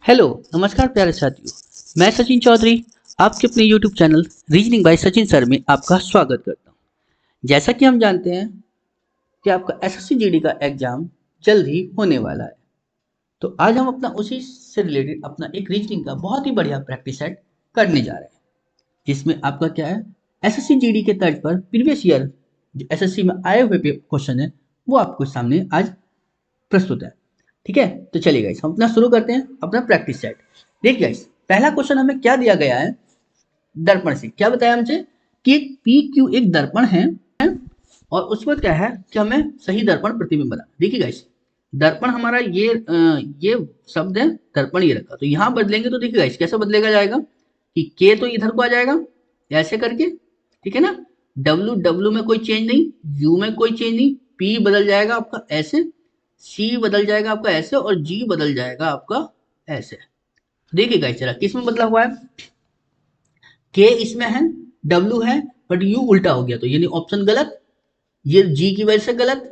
Hello नमस्कार प्यारे साथियों। मैं सचिन चौधरी आपके अपने YouTube channel reasoning bye Sachin sir में आपका स्वागत करता हूं। जैसा कि हम जानते हैं कि आपका एसएससी जीडी का एग्जाम जल्द ही होने वाला है, तो आज हम अपना उसी से रिलेटेड अपना एक रीजनिंग का बहुत ही बढ़िया प्रैक्टिस सेट करने जा रहे हैं, जिसमें आपका क्या है, एसएससी जीडी के तर्ज पर प्रीवियस ईयर जो एसएससी में आए हुए क्वेश्चन है वो आपको सामने आज प्रस्तुत है। ठीक है, तो चलिए गाइस हम अपना शुरू करते हैं अपना प्रैक्टिस सेट। देखिए गाइस, पहला क्वेश्चन हमें क्या दिया गया है, दर्पण से क्या बताया हमसे कि पी क्यू एक दर्पण है और उसमें क्या है कि हमें सही दर्पण प्रतिबिंब बना। देखिए गाइस, दर्पण हमारा ये शब्द है, दर्पण ये रखा, तो यहां बदलेंगे तो देखिए गाइस कैसे बदलेगा जाएगा कि के तो इधर को आ जाएगा ऐसे करके, ठीक है ना। डब्ल्यू डब्ल्यू में कोई चेंज नहीं, यू में कोई चेंज नहीं, पी बदल जाएगा आपका ऐसे, सी बदल जाएगा आपका ऐसे और जी बदल जाएगा आपका ऐसे। देखिए गाइस जरा किस में बदला हुआ है, के इसमें है, डब्ल्यू है, बट यू उल्टा हो गया तो यानी ऑप्शन गलत, ये जी की वजह से गलत।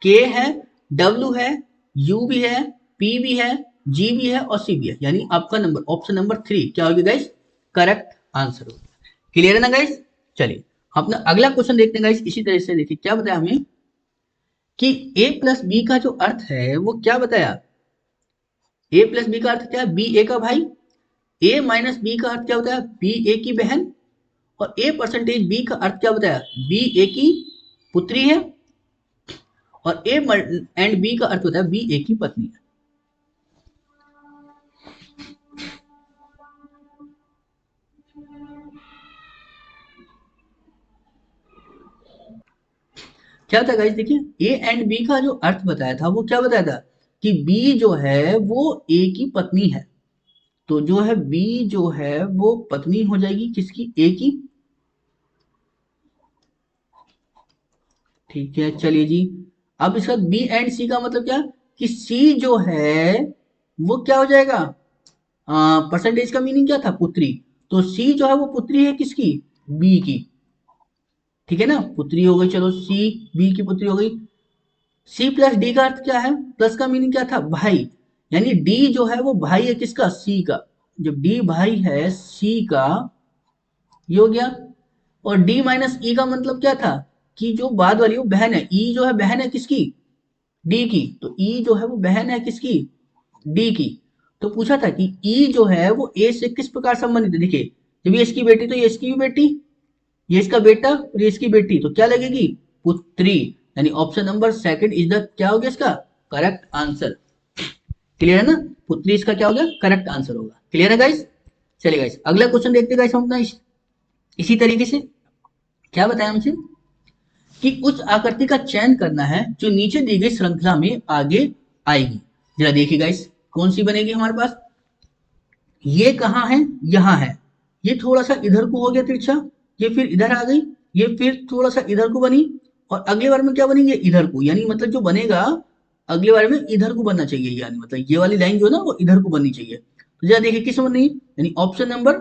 के है, डब्ल्यू है, यू भी है, पी भी है, जी भी है और सी भी है, यानी आपका नंबर ऑप्शन नंबर 3 क्या होगी गाइस, करेक्ट आंसर होगा। क्लियर है ना गाइस। चलिए अपना अगला क्वेश्चन देखते हैं गाइस। इसी तरह से देखिए क्या बताया हमें कि a प्लस बी का जो अर्थ है वो क्या बताया, a प्लस बी का अर्थ क्या है, बी ए का भाई, a माइनस बी का अर्थ क्या होता है, बी ए की बहन, और a परसेंटेज बी का अर्थ क्या बताया, बी ए की पुत्री है, और a एंड बी का अर्थ होता है बी ए की पत्नी है। क्या था गाइस, देखिए ए एंड बी का जो अर्थ बताया था वो क्या बताया था कि बी जो है वो ए की पत्नी है, तो जो है बी जो है वो पत्नी हो जाएगी किसकी, ए की। ठीक है चलिए जी, अब इसका बी एंड सी का मतलब क्या कि सी जो है वो क्या हो जाएगा, परसेंटेज का मीनिंग क्या था, पुत्री, तो सी जो है वो पुत्री है किसकी, बी की। ठीक है ना, पुत्री हो गई, चलो सी बी की पुत्री हो गई। सी प्लस डी का अर्थ क्या है, प्लस का मीनिंग क्या था, भाई, यानी डी जो है वो भाई है किसका, सी का। जब डी भाई है सी का, ये हो गया। और डी माइनस ई का मतलब क्या था कि जो बाद वाली वो बहन है, ई जो है बहन है किसकी, डी की, तो ई जो है वो बहन है किसकी, डी की। तो पूछा था कि ई जो है वो ए से किस प्रकार संबंधित है, देखिए जब ये इसकी बेटी तो ये इसकी भी बेटी, ये इसका बेटा और ये इसकी बेटी, तो क्या लगेगी, पुत्री, यानी option number second is the क्या हो गया इसका करेक्ट आंसर। क्लियर है ना, पुत्री इसका क्या हो गया करेक्ट आंसर होगा। क्लियर है गाइस। चलिए गाइस अगला क्वेश्चन देखते हैं गाइस हम अपना इसी तरीके से क्या बताया हमसे कि उस आकृति का चयन करना है जो नीचे दी गई श्रृंखला में आगे आएगी। जरा देखिए गाइस कौन सी बनेगी हमारे पास, ये कहाँ है, यहाँ है, ये थोड़ा सा इधर को हो गया तिरछा, ये फिर इधर आ गई, ये फिर थोड़ा सा इधर को बनी, और अगले बार में क्या बनेगी, इधर को, यानी मतलब जो बनेगा अगले बार में इधर को बनना चाहिए, यानी मतलब ये वाली लाइन जो है ना वो इधर को बननी चाहिए। तो जरा देखिए किस बननी, यानी ऑप्शन नंबर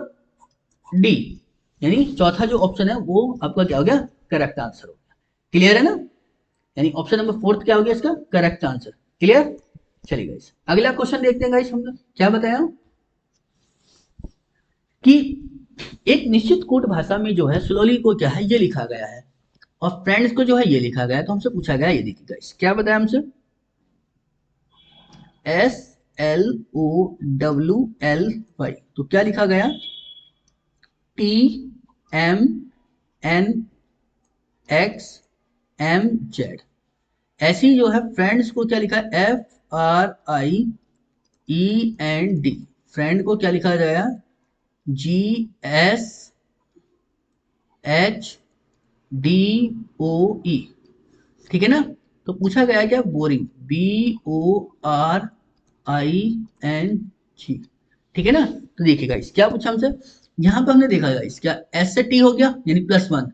डी, यानी चौथा जो ऑप्शन है वो आपका क्या हो गया करेक्ट आंसर हो गया। क्लियर है ना, यानी ऑप्शन नंबर फोर्थ क्या हो गया इसका करेक्ट आंसर। क्लियर। चलिए गाइस अगला क्वेश्चन देखते हैं गाइस, हमने क्या बताया कि एक निश्चित कूट भाषा में जो है स्लोली को क्या है ये लिखा गया है और फ्रेंड्स को जो है ये लिखा गया है, तो हमसे पूछा गया ये देखिए गाइस क्या बताया हमसे, S L O W L Y, तो क्या लिखा गया, T M N X M Z. ऐसी जो है फ्रेंड्स को क्या लिखा है, F R I E N D, friend को क्या लिखा जाएगा, G S H D O E. ठीक है ना, तो पूछा गया क्या, boring, B O R I N G. ठीक है ना, तो देखिएगा इस क्या पूछा हमसे, यहां पे हमने देखा इस क्या एस से टी हो गया यानी +1,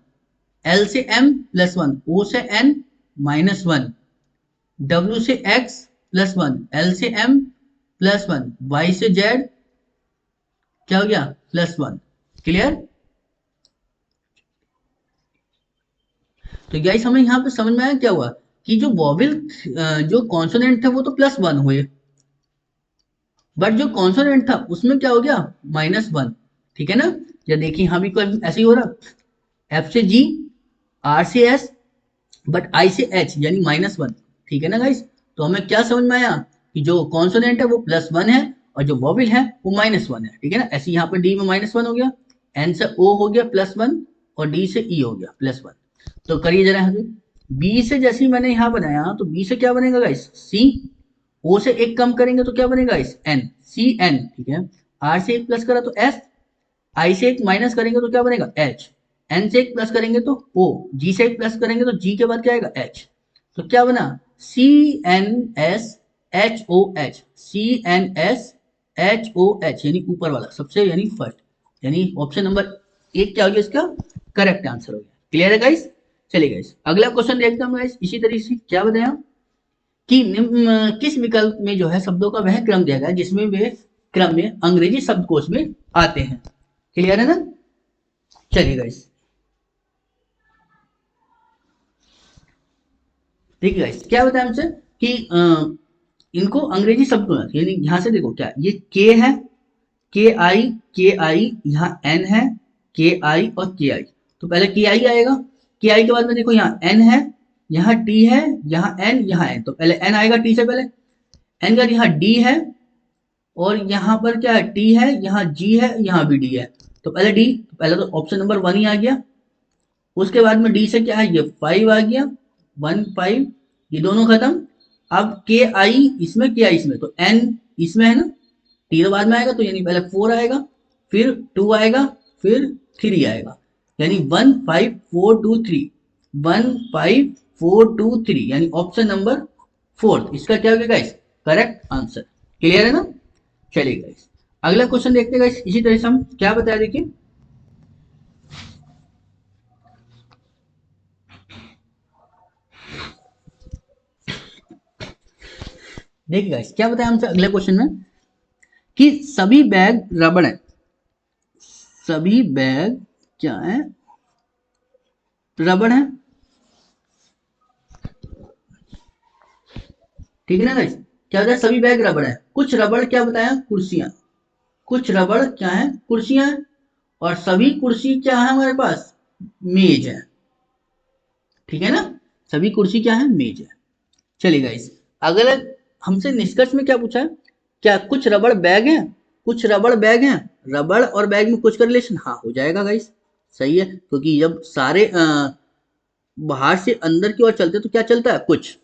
एल से एम +1, ओ से एन -1, डब्ल्यू से एक्स +1, एल से एम +1, वाई से जेड क्या हो गया +1। क्लियर। तो गाइस हमें यहाँ पे समझ में आया क्या हुआ, कि जो वॉवेल जो कॉन्सोनेंट है वो तो +1 हुए, बट जो कॉन्सोनेंट था उसमें क्या हो गया, -1, ठीक है ना। या देखिए यहाँ भी कोई ऐसे ही हो रहा, एफ से जी, आर से एस, बट आई से एच, यानी -1, ठीक है ना गाइस। तो हमें क्या समझ में आया कि जो कॉन्सोनेंट है वो +1 है और जो वॉवेल है वो -1 है, ठीक है ना। ऐसे यहाँ पर डी में -1 हो गया, एन से ओ हो गया +1 और डी से ई हो गया +1। तो करिए जरा यहाँ पे, बी से जैसे ही मैंने यहाँ बनाया तो बी से क्या बनेगा गाइस, सी। ओ से एक कम करेंगे तो क्या बनेगा गाइस, एन, सी एन, ठीक है। आर से एक प्लस करा तो एस, आई से एक माइनस करेंगे तो क्या बनेगा, एच। एन से एक प्लस करेंगे तो ओ, जी से एक प्लस करेंगे तो जी के बाद क्या आएगा, एच। तो क्या बना, C N S H O H, C N S H O H, यानी ऊपर वाला सबसे, यानी फर्स्ट, यानी ऑप्शन नंबर एक क्या हो गया इसका करेक्ट आंसर हो गया। क्लियर है गाइस। चलिए गाइस अगला क्वेश्चन देखते हैं गाइस। इसी तरीके से क्या बताया कि किस विकल्प में जो है शब्दों का वह क्रम दिया गया जिसमें वे क्रम में अंग्रेजी शब्दकोश में आते हैं। क्लियर है ना। चलिए गाइस, ठीक है गाइस, क्या बताया हमसे कि इनको अंग्रेजी शब्द में, यानी यहां से देखो क्या ये के है, के आई, यहाँ एन है, के आई और के आई। तो पहले के आई आएगा, के आई के बाद में देखो यहाँ एन है, यहाँ टी है, यहाँ एन, यहाँ एन। तो पहले एन आएगा टी से पहले, एन का यहाँ डी है और यहाँ पर क्या है, टी है, यहाँ जी है, यहाँ भी डी है। तो पहले डी, तो पहले तो ऑप्शन नंबर 1 ही आ गया। उसके बाद में डी से क्या है, ये 5 आ गया, 1 5, ये दोनों खत्म। अब के आई इसमें, के आई इसमें, तो एन इसमें है ना, टी तो बाद में आएगा, तो यानी पहले 4 आएगा, फिर 2 आएगा, फिर 3 आएगा, यानी 1 5 4 2 3, 1 5 4 2 3, यानी ऑप्शन नंबर 4 इसका क्या हो गया गाइस, करेक्ट आंसर। क्लियर है ना। चलिए गाइस अगला क्वेश्चन देखते हैं गाइस। इसी तरह से हम क्या बताया देखिए, देखिए गाइस क्या बताया हमसे अगले क्वेश्चन में कि सभी बैग रबड़ है, सभी बैग क्या है, रबड़ है, ठीक है ना गाइस। क्या बताया, सभी बैग रबड़ है, कुछ रबड़ क्या बताया, कुर्सियां, कुछ रबड़ क्या है, कुर्सियां है, और सभी कुर्सी क्या है हमारे पास, मेज है, ठीक है ना। सभी कुर्सी क्या है, मेज है। चलिए गाइस अगले हमसे निष्कर्ष में क्या पूछा है, क्या कुछ रबड़ बैग हैं, कुछ रबड़ बैग हैं, रबड़ और बैग में कुछ का रिलेशन, हाँ हो जाएगा गाइस, सही है, क्योंकि जब सारे बाहर से अंदर की ओर चलते तो क्या चलता है, कुछ,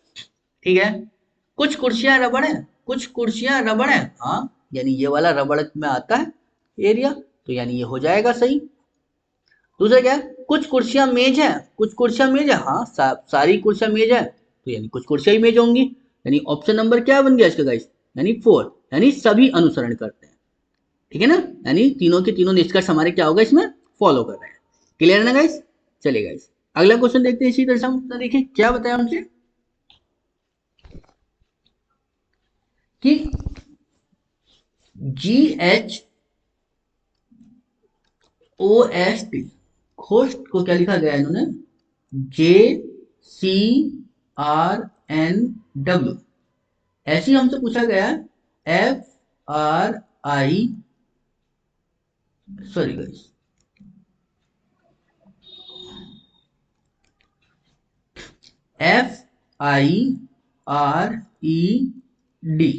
ठीक है। कुछ कुर्सियां रबड़ है, कुछ कुर्सियां रबड़ है, हाँ, यानी ये वाला रबड़ में आता है एरिया, तो यानी ये हो जाएगा सही। दूसरा क्या है, कुछ कुर्सियां मेज है, कुछ कुर्सियां मेज है, हाँ सारी कुर्सियां मेज है, तो यानी कुछ कुर्सियां ही मेज होंगी, यानी ऑप्शन नंबर क्या बन गया इसका गाइस, यानी 4, यानी सभी अनुसरण करते हैं, ठीक है ना। यानी तीनों के तीनों निष्कर्ष हमारे क्या होगा इसमें, फॉलो कर रहे हैं। क्लियर है ना गाइस। चलिए गाइस अगला क्वेश्चन देखते हैं। इसी तरह से हम देखिए क्या बताया हमसे कि GHOST, होस्ट को क्या लिखा गया है इन्होंने, JCRNW, ऐसे ही हमसे पूछा गया है FRI, सॉरी गाइस, FIRED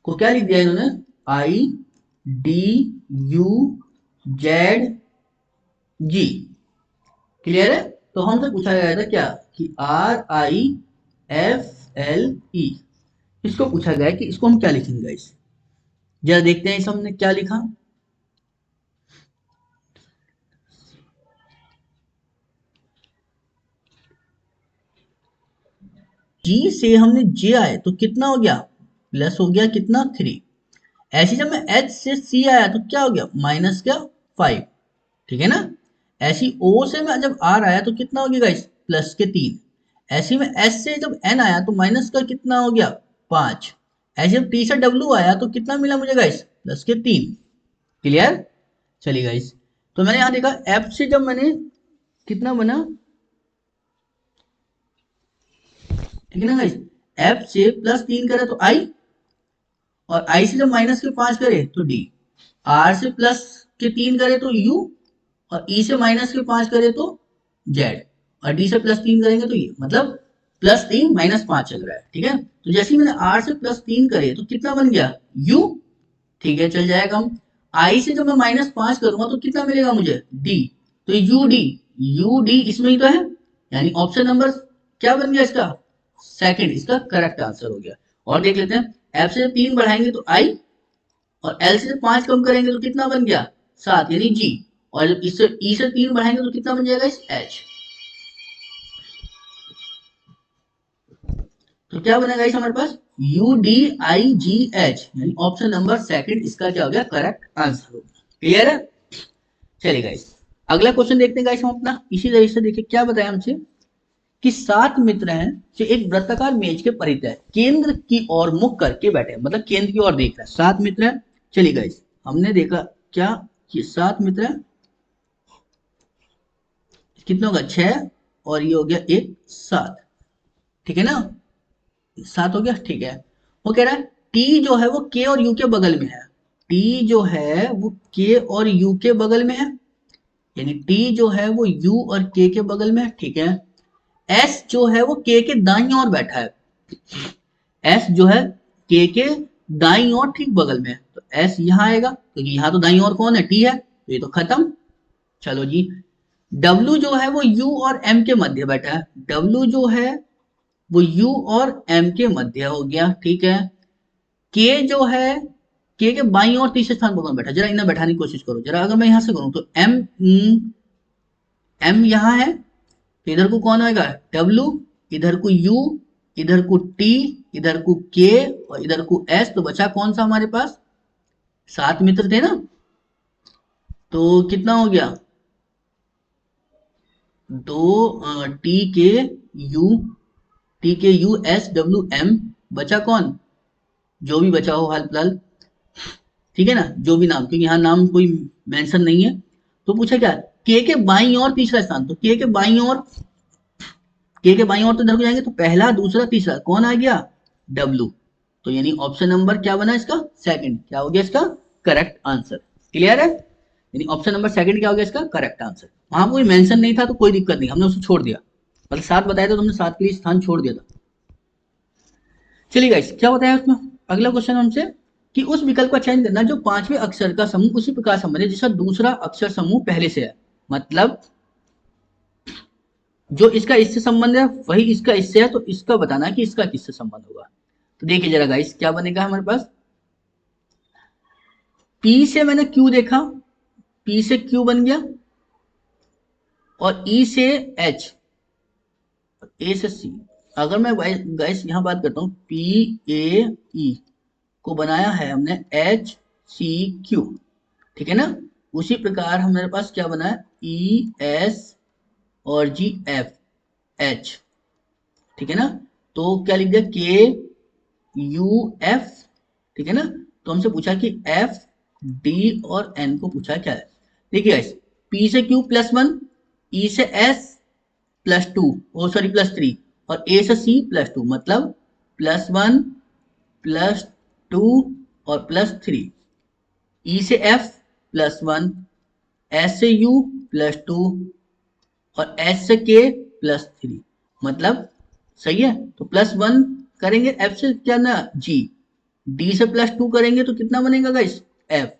को क्या लिख दिया इन्होंने, IDUZG। क्लियर है। तो हमसे पूछा गया था क्या कि RIFLE, इसको पूछा गया कि इसको हम क्या लिखेंगे गाइस, जरा देखते हैं इस हमने क्या लिखा। जी से हमने जे आए तो कितना हो गया, प्लस हो गया कितना 3। ऐसे जब मैं एच से सी आया तो क्या हो गया, माइनस क्या 5, ठीक है ना। ऐसी ओ से मैं जब आर आया तो कितना हो गया गाइस, प्लस के 3। ऐसे में एस से जब एन आया तो माइनस का कितना हो गया 5। ऐसे जब टी से डब्ल्यू आया तो कितना मिला मुझे गाइस, प्लस के 3। क्लियर। चलिए गाइस तो मैंने यहाँ देखा एफ से जब मैंने कितना बना, ठीक है ना गाइस, एफ से +3 करा तो आई, और आई से जब माइनस के 5 करे तो डी, आर से प्लस के 3 करे तो यू, और ई से माइनस के 5 करे तो जेड, और डी से प्लस 3 करेंगे तो ये, मतलब +3 -5 चल रहा है। ठीक है, तो जैसे ही मैंने आर से +3 करे तो कितना बन गया यू। ठीक है, चल जाएगा। हम आई से जब मैं -5 करूंगा तो कितना मिलेगा मुझे डी, तो यू डी, यू डी इसमें ही तो है, यानी ऑप्शन नंबर क्या बन गया इसका सेकंड, इसका करेक्ट आंसर हो गया। और देख लेते हैं, एफ से 3 बढ़ाएंगे तो आई, और एल से 5 कम करेंगे तो कितना बन गया 7, यानी जी, और जब इससे ई से 3 बढ़ाएंगे तो कितना बन जाएगा इस एच। तो क्या बनेगा इस हमारे पास U D I G H, यानी ऑप्शन नंबर सेकंड इसका क्या हो गया करेक्ट आंसर हो गया। क्लियर है, चलिए गाइस अगला क्वेश्चन देखते हैं गाइस हम अपना। इसी तरीके से देखिए क्या बताया हमसे कि 7 मित्र हैं जो एक वृत्ताकार मेज के परितः केंद्र की ओर मुख करके बैठे हैं, मतलब केंद्र की ओर देख रहे हैं। 7 मित्र हैं, चलिए गाइस हमने देखा क्या कि 7 मित्र हैं, कितना होगा 6, और ये हो गया एक 7, ठीक है ना, 7 हो गया। ठीक है, वो कह रहा है टी जो है वो के और यू के बगल में है, टी जो है वो के और यू के बगल में है, यानी टी जो है वो यू और के बगल में है। ठीक है, एस जो है वो के दाईं ओर बैठा है, एस जो है के दाईं ओर ठीक बगल में है, तो एस यहाँ आएगा क्योंकि यहाँ तो दाईं ओर कौन है टी है, तो ये तो खत्म। चलो जी, डब्ल्यू जो है वो यू और एम के मध्य बैठा है, डब्ल्यू जो है वो यू और एम के मध्य हो गया। ठीक है, के जो है के बाईं और तीसरे स्थान पर कौन बैठा, जरा इन्हें बैठाने की कोशिश करो जरा। अगर मैं यहां से करूं तो एम, एम यहां है तो इधर को कौन आएगा डब्ल्यू, इधर को यू, इधर को टी, इधर को के, और इधर को एस, तो बचा कौन सा हमारे पास 7 मित्र थे ना, तो कितना हो गया 2 टी के यू एस डब्ल्यू एम, बचा कौन जो भी बचा हो हाल फिलहाल, ठीक है ना, जो भी नाम, क्योंकि यहाँ नाम कोई मेंशन नहीं है। तो पूछा क्या के बाईं ओर तीसरा स्थान, तो के बाईं ओर, के बाईं ओर तो इधर को जाएंगे तो पहला दूसरा तीसरा कौन आ गया डब्लू, तो यानी ऑप्शन नंबर क्या बना इसका सेकंड, क्या हो गया इसका करेक्ट आंसर। क्लियर है, यानी ऑप्शन नंबर सेकंड क्या हो गया इसका करेक्ट आंसर। वहां कोई मेंशन नहीं था तो कोई दिक्कत नहीं, हमने उसको छोड़ दिया, मतलब 7 बताया था तो हमने 7 के लिए स्थान छोड़ दिया था। चलिए गाइस क्या बताया उसमें, अगला क्वेश्चन हमसे कि उस विकल्प का चयन करना जो 5वें अक्षर का समूह उसी प्रकार संबंध है जिसका दूसरा अक्षर समूह पहले से है, मतलब जो इसका इससे संबंध है वही इसका इससे है, तो इसका बताना कि इसका किससे संबंध होगा। तो देखिए जरा गाइस क्या बनेगा हमारे पास, पी से मैंने क्यू देखा, पी से क्यू बन गया, और ई से एच, ए से सी। अगर मैं गाइस यहां बात करता हूं पी ए ई को बनाया है हमने एच सी क्यू, ठीक है ना, उसी प्रकार हमारे पास क्या बना है ई एस और जी एफ एच, ठीक है ना, तो क्या लिख दिया के यू एफ, ठीक है ना। तो हमसे पूछा कि एफ डी और एन को पूछा क्या है। देखिए गाइस पी से क्यू +1, ई से एस +2, ओ सॉरी +3, और ए से सी +2, मतलब +1 +2 और +3, ई से एफ +1, एस से यू +2 और एस से के +3, मतलब सही है। तो +1 करेंगे एफ से क्या ना जी, डी से +2 करेंगे तो कितना बनेगा गाइस एफ,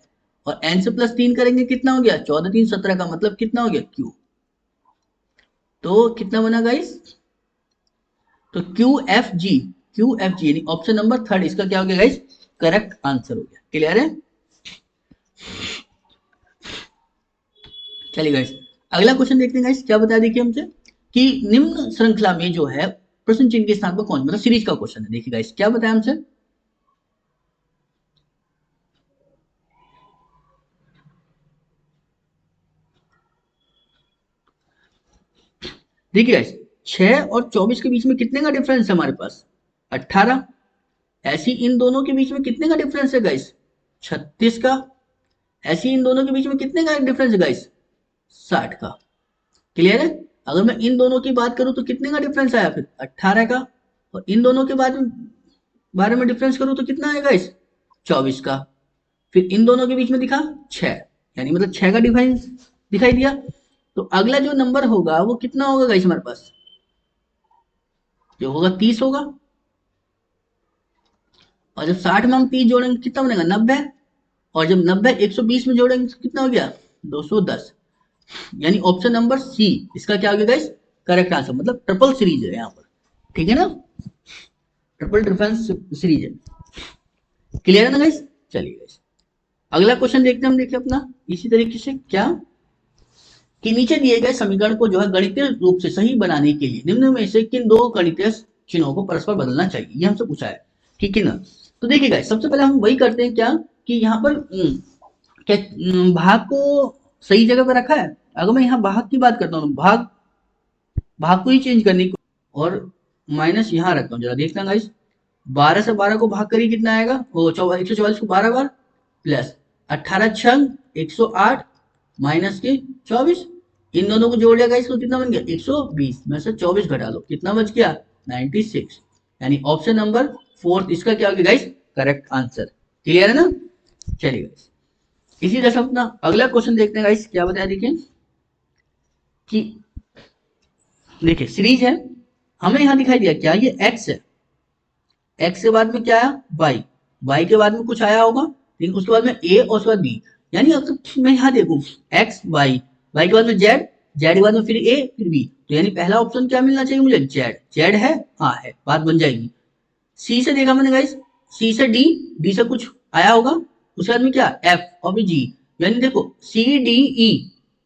और एन से +3 करेंगे कितना हो गया 14 3 17 का मतलब कितना हो गया क्यू, तो कितना बना गाइस, तो Q F G, Q F G यानी ऑप्शन नंबर थर्ड इसका क्या हो गया गाइस करेक्ट आंसर हो गया। क्लियर है, चलिए गाइस अगला क्वेश्चन देखते हैं गाइस क्या बताया। देखिए हमसे कि निम्न श्रृंखला में जो है प्रश्न चिन्ह के स्थान पर कौन, मतलब सीरीज का क्वेश्चन है। देखिए गाइस क्या बताया हमसे, देखिए गाइस 6 और 24 के बीच में कितने का डिफरेंस है हमारे पास 18, ऐसी इन दोनों के बीच में कितने का डिफरेंस है गाइस 36 का, ऐसी इन दोनों के बीच में कितने का डिफरेंस है गाइस 60 का। क्लियर है, अगर मैं इन दोनों की बात करूं तो कितने का डिफरेंस आया फिर 18 का, और इन दोनों के बारे में डिफरेंस करूं तो कितना आएगा इस 24 का, फिर इन दोनों के बीच में दिखा 6, यानी मतलब 6 का डिफरेंस दिखाई दिया। तो अगला जो नंबर होगा वो कितना होगा गाइस हमारे पास, जो होगा 30 होगा। और जब 60 में हम 30 जोड़ेंगे कितना बनेगा 90, और जब 90 120 में जोड़ेंगे तो कितना हो गया 210। यानी ऑप्शन नंबर सी इसका क्या हो गया गाइस करेक्ट आंसर, मतलब ट्रिपल सीरीज है यहाँ पर, ठीक है ना, ट्रिपल डिफरेंस सीरीज है। क्लियर है ना गाइस। चलिए गाइस अगला क्वेश्चन देखते हैं हम, देखिए अपना इसी तरीके से क्या कि नीचे दिए गए समीकरण को जो है गणितीय रूप से सही बनाने के लिए निम्न में से किन दो गणितीय चिन्हों को परस्पर बदलना चाहिए, ये हमसे पूछा है, ठीक है ना। तो देखिए गाइस सबसे पहले हम वही करते हैं क्या कि यहाँ पर क्या भाग को सही जगह पर रखा है। अगर मैं यहाँ भाग की बात करता हूँ, भाग भाग को ही चेंज करने को, और माइनस यहाँ रखता हूँ, जरा देखना गाइस 12 से 12 को भाग करिए कितना आएगा, वो 144 को 12 बार, प्लस 18 छंग 108 माइनस के 24, इन दोनों को जोड़ लिया गाइस तो कितना बन गया 120 में से 24 घटा लो कितना बच गया 96, यानी ऑप्शन नंबर 4 इसका क्या हो गया गाइस करेक्ट आंसर। क्लियर है ना। चलिए गाइस इसी तरह से अपना अगला क्वेश्चन देखते हैं गाइस, क्या बताया देखिए कि देखिए सीरीज है, हमें यहाँ दिखाई दिया क्या ये x है, x के बाद में क्या आया y के बाद में कुछ आया होगा, लेकिन उसके बाद में a और उसके बाद b, यानी अगर मैं यहाँ देखूं x y के बाद में z के बाद में फिर a फिर b, तो यानी पहला ऑप्शन क्या मिलना चाहिए मुझे z है, हाँ है, बात बन जाएगी। c से देखा मैंने गाइस, c से d से कुछ आया होगा, उसके बाद में क्या f और फिर g, यानी देखो c d e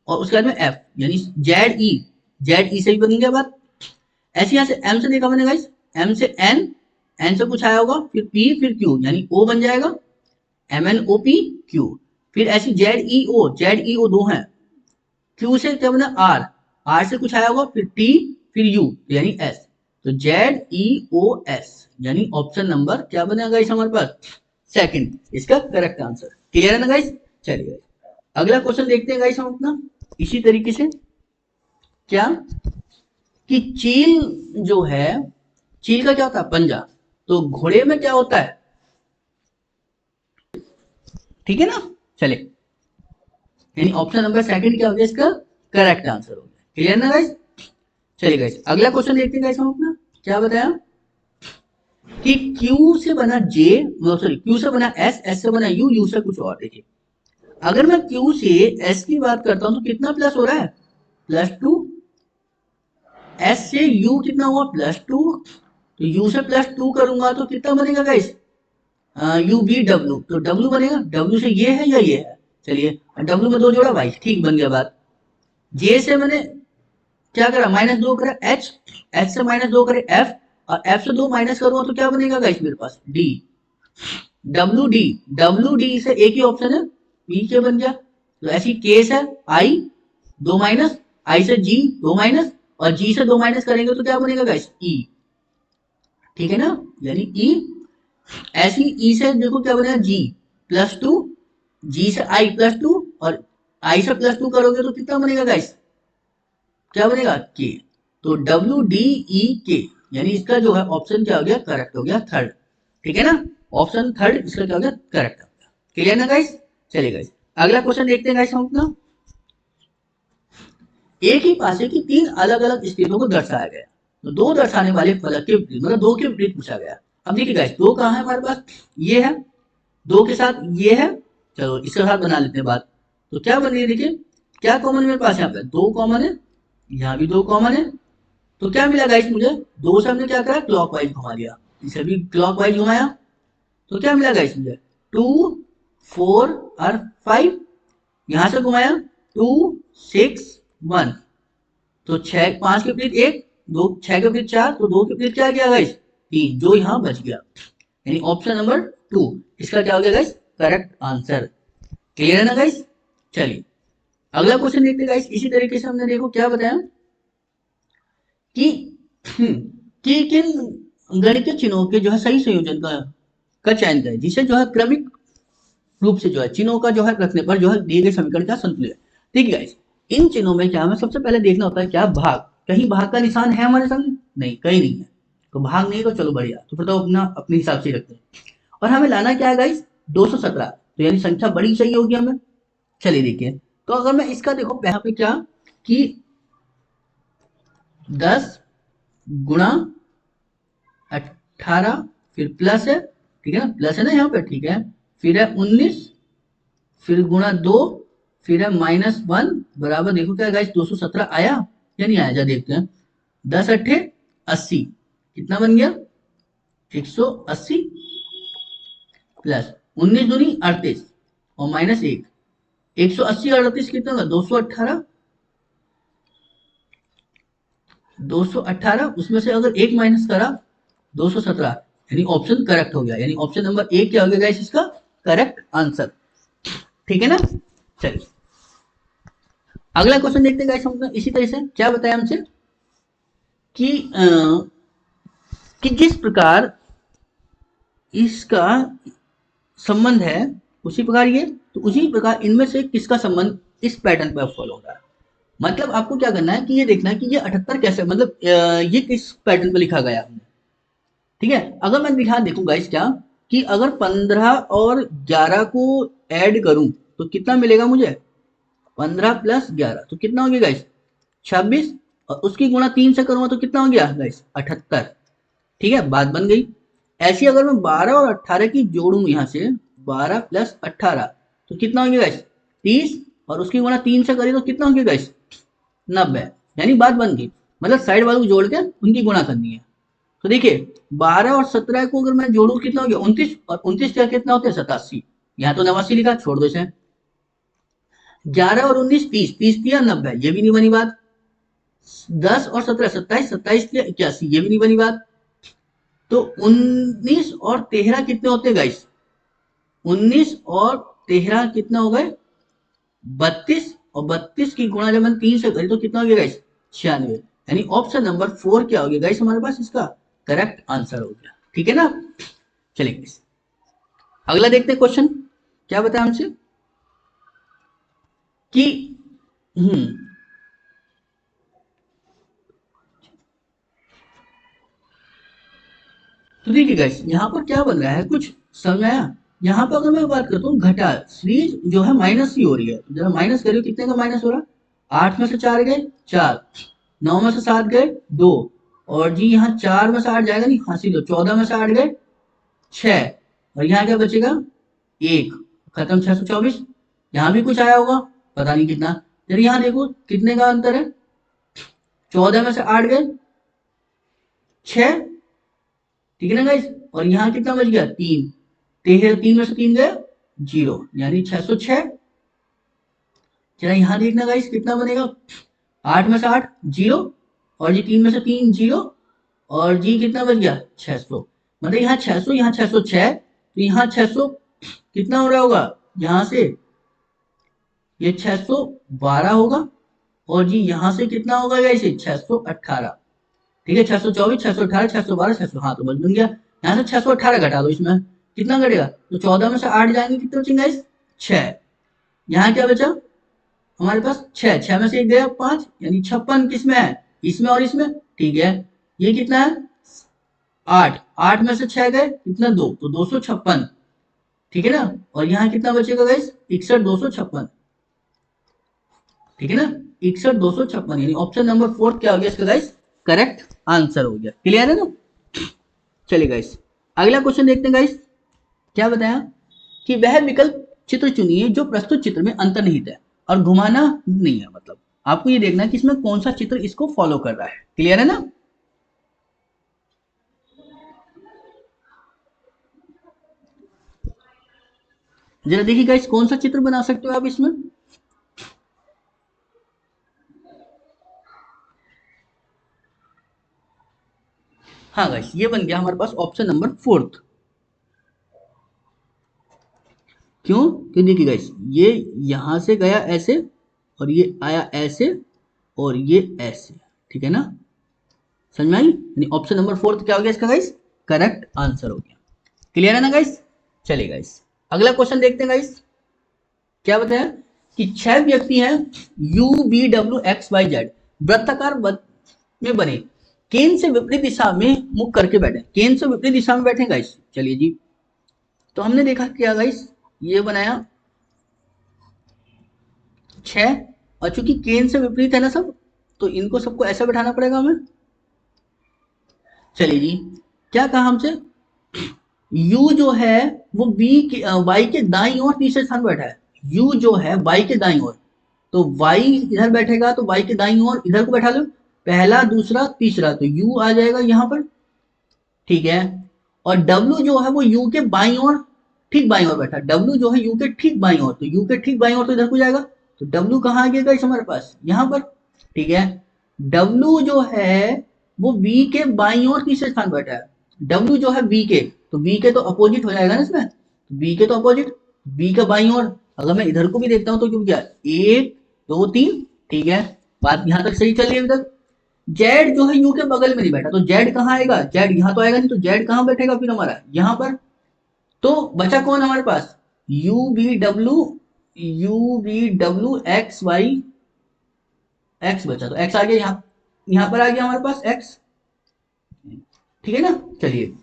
और उसके बाद में f, यानी z e से भी बन गया बात। ऐसे यहाँ से m से देखा मैंने गाइस, m से n से कुछ आया होगा, फिर p फिर q, यानी o बन जाएगा MNOPQ, फिर ऐसी ZEO दो हैं, Q से क्या बना R से कुछ आया होगा, फिर T फिर U यानी S, तो ZEOS यानी ऑप्शन नंबर क्या बनेगा गाइस हमारे पास सेकंड इसका करेक्ट आंसर। क्लियर है ना गाइस। चलिए अगला क्वेश्चन देखते हैं गाइस हम अपना इसी तरीके से क्या कि चील जो है, चील का क्या होता है पंजा, तो घोड़े में क्या होता है, ठीक है ना। चले यानी ऑप्शन नंबर सेकंड क्या हो गया इसका करेक्ट आंसर हो गया। क्लियर ना गाइस। चलिए गाइस अगला क्वेश्चन देखते हैं गाइस हम अपना, क्या बताया कि Q से बना J, सॉरी Q से बना S, S से बना U, U से कुछ और। देखिए अगर मैं Q से S की बात करता हूं तो कितना प्लस हो रहा है +2, S से U कितना हुआ +2, तो U से +2 करूंगा तो कितना बनेगा गाइस UVW, तो W बनेगा, W से ये है या ये है, चलिए W में 2 जोड़ा भाई ठीक बन गया बात। J से मैंने क्या करा -2 करा H से -2 करे F, और F से 2 माइनस करूंगा तो क्या बनेगा गाइस मेरे पास D, WD से एक ही ऑप्शन है P के बन गया, तो ऐसी केस है I 2 माइनस, I से G 2 माइनस, और G से 2 माइनस करेंगे तो क्या बनेगा गाइस E, ठीक है ना, यानी E। ऐसी ई से देखो क्या बनेगा G +2, G से I +2, और I से +2 करोगे तो कितना बनेगा गाइस क्या बनेगा K, तो WDEK, यानी इसका जो है ऑप्शन क्या हो गया करेक्ट हो गया थर्ड, ठीक है ना, ऑप्शन थर्ड इसका क्या हो गया करेक्ट हो गया। क्लियर ना गाइस। चलिए गाइस अगला क्वेश्चन देखते हैं गाइस हम अपना, एक ही पासे की 3 अलग अलग स्थितियों को दर्शाया गया, तो 2 दर्शाने वाले फलक के विपरीत, मतलब 2 के विपरीत पूछा गया। अब देखिए गाइस 2 कहाँ है हमारे पास, ये है, 2 के साथ ये है, चलो इसके साथ बना लेते हैं बात, तो क्या बन रही है देखिए क्या कॉमन मेरे पास यहाँ पे 2 कॉमन है, यहाँ भी 2 कॉमन है, तो क्या मिला गाइस मुझे 2 से हमने क्या करा क्लॉकवाइज घुमा लिया, इसे भी क्लॉकवाइज घुमाया, तो क्या मिला गाइस मुझे 2 4 और 5, यहां से घुमाया 2 6 1, तो 6 5 के विपरीत 1 2, 6 के विपरीत 4, तो 2 के विपरीत क्या गया गाइस 3, जो यहाँ बच गया, यानी ऑप्शन नंबर 2 इसका क्या हो गया गाइस करेक्ट आंसर। क्लियर है ना गाइस। चलिए अगला क्वेश्चन देखते हैं गाइस, इसी तरीके से हमने देखो क्या बताया कि किन गणितीय चिन्हों के जो है सही संयोजन का चयन करें, जिसे जो है क्रमिक रूप से जो है चिन्हों का जो है रखने पर जो है दिए गए समीकरण का संतुलित। ठीक है गाइस इन चिन्हों में क्या हमें सबसे पहले देखना होता है क्या भाग, कहीं भाग का निशान है हमारे सामने, नहीं कहीं नहीं है, तो भाग नहीं तो चलो बढ़िया, तो फिर तो अपना अपने हिसाब से रखते हैं। और हमें लाना क्या है गाइस 217, तो यानी संख्या बड़ी चाहिए होगी हमें। चलिए देखिए, तो अगर मैं इसका देखो यहाँ पे क्या कि 10 गुणा 18, फिर प्लस है, ठीक है ना, प्लस है ना यहाँ पे, ठीक है, फिर है 19, फिर गुणा 2, फिर है -1 बराबर, देखो क्या गाइस 217 आया या नहीं आया, जा देखते हैं। 10 अट्ठे 80, कितना बन गया 180, प्लस 19 दूनी 38 और -1, 180 और 38 कितना होगा 218, 218 उसमें से अगर एक माइनस करा 217, यानी ऑप्शन करेक्ट हो गया, यानी ऑप्शन नंबर ए क्या हो गया गाइस इसका करेक्ट आंसर। ठीक है ना। चलिए अगला क्वेश्चन देखते हैं गाइस हम इसी तरह से क्या बताया हमसे कि कि जिस प्रकार इसका संबंध है उसी प्रकार ये, तो उसी प्रकार इनमें से किसका संबंध इस पैटर्न पर फॉलो हो रहा है। मतलब आपको क्या करना है कि ये देखना है कि ये 78 कैसे, मतलब ये किस पैटर्न पर लिखा गया है। ठीक है, अगर मैं ध्यान देखूंगा इस क्या कि अगर 15 और 11 को ऐड करूं तो कितना मिलेगा मुझे, 15 प्लस 11 तो कितना हो गया गाइस 26, और उसकी गुणा 3 से करूंगा तो कितना हो गया गाइस 78। ठीक है, बात बन गई। ऐसी अगर मैं 12 और 18 की जोड़ू यहां से 12 प्लस 18 तो कितना हो गया गाइस 30, और उसकी गुणा 3 से करें तो कितना हो गया गाइस 90, यानी बात बन गई। मतलब साइड वालों को जोड़ के उनकी गुणा करनी है। तो देखिए 12 और 17 को अगर मैं जोड़ू कितना हो गया 29, और 29 का कितना होता है 87, यहाँ तो 89 लिखा छोड़ दो इसे। 11 और 19 30, 30 दिया 90, ये भी नहीं बनी बात। 10 और 17 27, 27 दिया 81, ये भी नहीं बनी बात। तो 19 और 13 कितने होते हैं गाइस, 19 और 13 कितना हो गए 32, और 32 की गुणा जब मैंने 3 से करी तो कितना हो गया गाइस 96, यानी ऑप्शन नंबर 4 क्या हो गया गाइस हमारे पास इसका करेक्ट आंसर हो गया। ठीक है ना। चलिए गाइस अगला देखते हैं क्वेश्चन क्या बताया हमसे कि तो देखिए गाइस यहाँ पर क्या बन रहा है कुछ समझ आया। यहाँ पर अगर मैं बात करता हूँ घटा सीरीज जो है माइनस ही हो रही है, तो जरा माइनस करिए कितने का माइनस हो रहा है, 8 में से 4 गए 4, 9 में से 7 गए 2, और जी यहाँ 4 में से 8 जाएगा नहीं, हाँ सीधे 14 में से 8 गए 6, और यहाँ क्या बचेगा 1, खत्म 624। यहाँ भी कुछ आया होगा पता नहीं कितना, फिर यहाँ देखो कितने का अंतर है, 14 में से 8 गए 6, ठीक है ना गाइस, और यहाँ कितना बच गया 3, 3 में से 3 गए 0, यानी 606। चला यहाँ देखना गाइस कितना बनेगा, 8 में से 8 0, और जी 3 में से 3 0, और जी कितना बच गया 600, मतलब यहाँ 600 यहाँ 606, तो यहाँ 600 कितना हो रहा होगा यहाँ से ये 612 होगा, और जी यहाँ से कितना होगा गाइस 618। ठीक है 624 618 612 600, हाँ तो बन गया। यहाँ से 618 घटा दो, इसमें कितना घटेगा, तो 14 में से 8 जाएंगे कितने बचेंगे गाइस 6, यहाँ क्या बचा हमारे पास 6, 6 में से एक गया 5, यानी 56 किसमें है इसमें और इसमें। ठीक है, ये कितना है 8, 8 में से 6 गए कितना 2, तो 256। ठीक है ना, और यहाँ कितना बचेगा गाइस 61 256। ठीक है ना, 61 256, यानी ऑप्शन नंबर 4 क्या हो गया इसका गाइस करेक्ट आंसर हो गया। क्लियर है ना। चलिए गाइस अगला क्वेश्चन देखते हैं गाइस क्या बताया कि वह विकल्प चित्र चुनिए जो प्रस्तुत चित्र में अंतर्निहित है और घुमाना नहीं है, मतलब आपको ये देखना है कि इसमें कौन सा चित्र इसको फॉलो कर रहा है। क्लियर है ना। जरा देखिए गाइस कौन सा चित्र बना सकते हो आप इसमें। हाँ गाइस ये बन गया हमारे पास ऑप्शन नंबर 4। क्यों, क्यों देखिए गाइस ये यहां से गया ऐसे, और ये आया ऐसे, और ये ऐसे। ठीक है ना, समझ में आई, यानी ऑप्शन नंबर 4 क्या हो गया इसका गाइस करेक्ट आंसर हो गया। क्लियर है ना गाइस। चलिए गाइस अगला क्वेश्चन देखते हैं गाइस क्या बताया कि 6 व्यक्ति हैं U B W X Y Z वृत्ताकार में बने, केंद्र से विपरीत दिशा में मुख करके बैठे, केंद्र से विपरीत दिशा में बैठे गाइस। चलिए जी तो हमने देखा क्या गाइस, ये बनाया 6, और चूंकि केन से विपरीत है ना सब, तो इनको सबको ऐसा बैठाना पड़ेगा हमें। चलिए जी, क्या कहा हमसे, u जो है वो v के y के दाईं ओर तीसरे स्थान पर बैठा है। u जो है y के दाईं ओर, तो y इधर बैठेगा तो y के दाईं ओर इधर को बैठा लो, पहला दूसरा तीसरा, तो u आ जाएगा यहाँ पर, ठीक है। और w जो है वो u के बाईं ओर, ठीक बाईं ओर बैठा, w जो है u के ठीक बाईं ओर, तो u के ठीक बाईं ओर तो इधर को जाएगा, तो w कहाँ आ गया इस हमारे पास, यहाँ पर, ठीक है। w जो है वो v के बाईं ओर तीसरे स्थान पर बैठा है। w जो है v के, तो v के तो अपोजिट हो जाएगा ना इसमें, तो v के तो अपोजिट, v का बाईं ओर, अगर मैं इधर को भी देखता हूँ तो क्यों, क्या 1 2 3, ठीक है, बात यहाँ तक सही चल रही है अभी तक। जेड जो है यू के बगल में नहीं बैठा, तो जेड कहाँ आएगा, जेड यहाँ तो आएगा नहीं, तो जेड कहाँ बैठेगा फिर हमारा, यहाँ पर। तो बचा कौन हमारे पास, U V W X Y, X बचा, तो एक्स आ गया यहाँ, यहाँ पर आ गया हमारे पास एक्स, ठीक है ना। चलिए,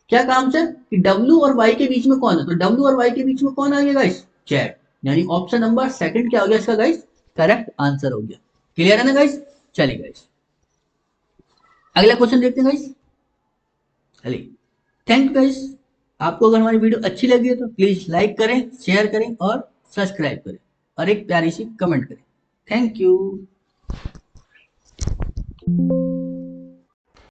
क्या काम से कि डब्ल्यू और वाई के बीच में कौन है, तो डब्ल्यू और वाई के बीच में कौन आ गया गाइस, जेड, यानी ऑप्शन नंबर सेकंड क्या हो गया इसका गाइस, करेक्ट आंसर हो गया। क्लियर है ना गाइस। चलिए गाइस, अगला क्वेश्चन देखते हैं गाइस। चलिए, थैंक यू गाइस। आपको अगर हमारी वीडियो अच्छी लगी है तो प्लीज लाइक करें, शेयर करें और सब्सक्राइब करें, और एक प्यारी सी कमेंट करें। Thank you.